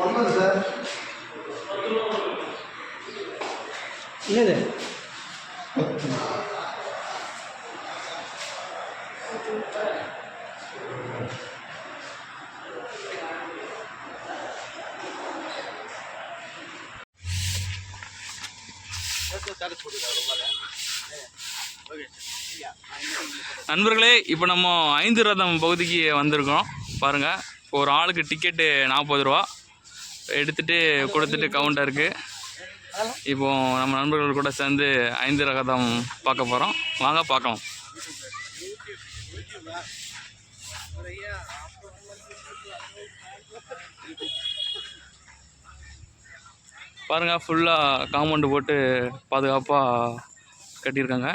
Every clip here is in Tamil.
ஒன்பது சார் என்னது நண்பர்களே, இப்போ நம்ம 5 ரதம் பகுதிக்கு வந்திருக்கோம். பாருங்கள், ஒரு ஆளுக்கு டிக்கெட்டு 40 ரூபா எடுத்துகிட்டு கொடுத்துட்டு கவுண்டருக்கு. இப்போ நம்ம நண்பர்கள் கூட சேர்ந்து 5 ரதம் பார்க்க போகிறோம். வாங்க பார்க்கலாம். பாருங்கள், ஃபுல்லாக காம்பவுண்டு போட்டு பாதுகாப்பாக கட்டியிருக்காங்க.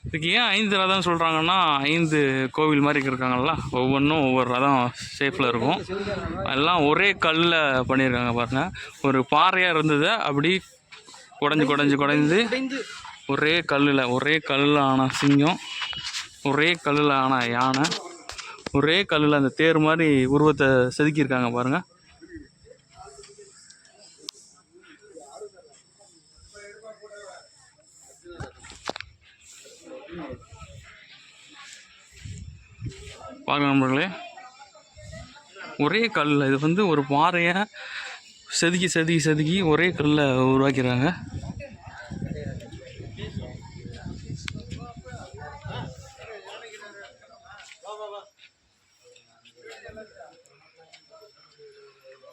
இதுக்கு ஏன் 5 ரதம் சொல்கிறாங்கன்னா, 5 கோவில் மாதிரி இருக்காங்கல்ல, ஒவ்வொன்றும் ஒவ்வொரு ரதம் ஷேப்பில் இருக்கும். எல்லாம் ஒரே கல்லில் பண்ணியிருக்காங்க. பாருங்கள், ஒரு பாறையாக இருந்தது அப்படி குடஞ்சி ஒரே கல்லில் ஆன சிங்கம், ஒரே கல்லில் ஆன யானை, ஒரே கல்லில் அந்த தேர் மாதிரி உருவத்தை செதுக்கியிருக்காங்க. பாருங்கள், பாருங்க நண்பர்களே, ஒரே கல்லில் இது வந்து ஒரு பாறையை செதுக்கி ஒரே கல்லில் உருவாக்கிறாங்க.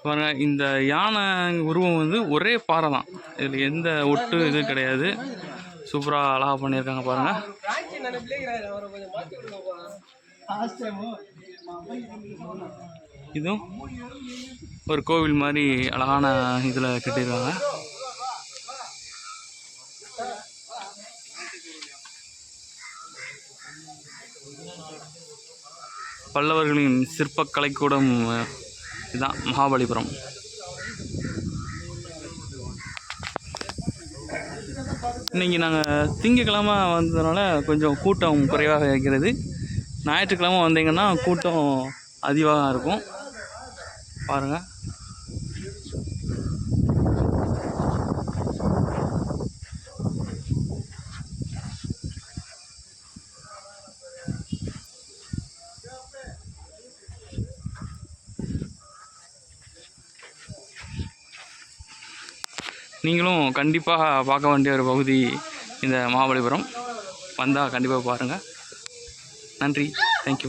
பாருங்க, இந்த யானை உருவம் வந்து ஒரே பாறை தான். இதில் எந்த ஒட்டு இது கிடையாது. சூப்பராக அழகாக பண்ணியிருக்காங்க. பாருங்கள், இதுவும் ஒரு கோவில் மாதிரி அழகான இதில் கட்டியிருக்காங்க. பல்லவர்களின் சிற்பக்கலைக்கூடம் இதுதான் மகாபலிபுரம். இன்றைக்கி நாங்கள் திங்கக்கிழமை வந்ததுனால கொஞ்சம் கூட்டம் குறைவாக இருக்கிறது. ஞாயிற்றுக்கிழமை வந்தீங்கன்னா கூட்டம் அதிகமாக இருக்கும். பாருங்கள், நீங்களும் கண்டிப்பாக பார்க்க வேண்டிய ஒரு பகுதி இந்த மகாபலிபுரம். வந்தால் கண்டிப்பாக பாருங்கள். நன்றி, தேங்க்யூ.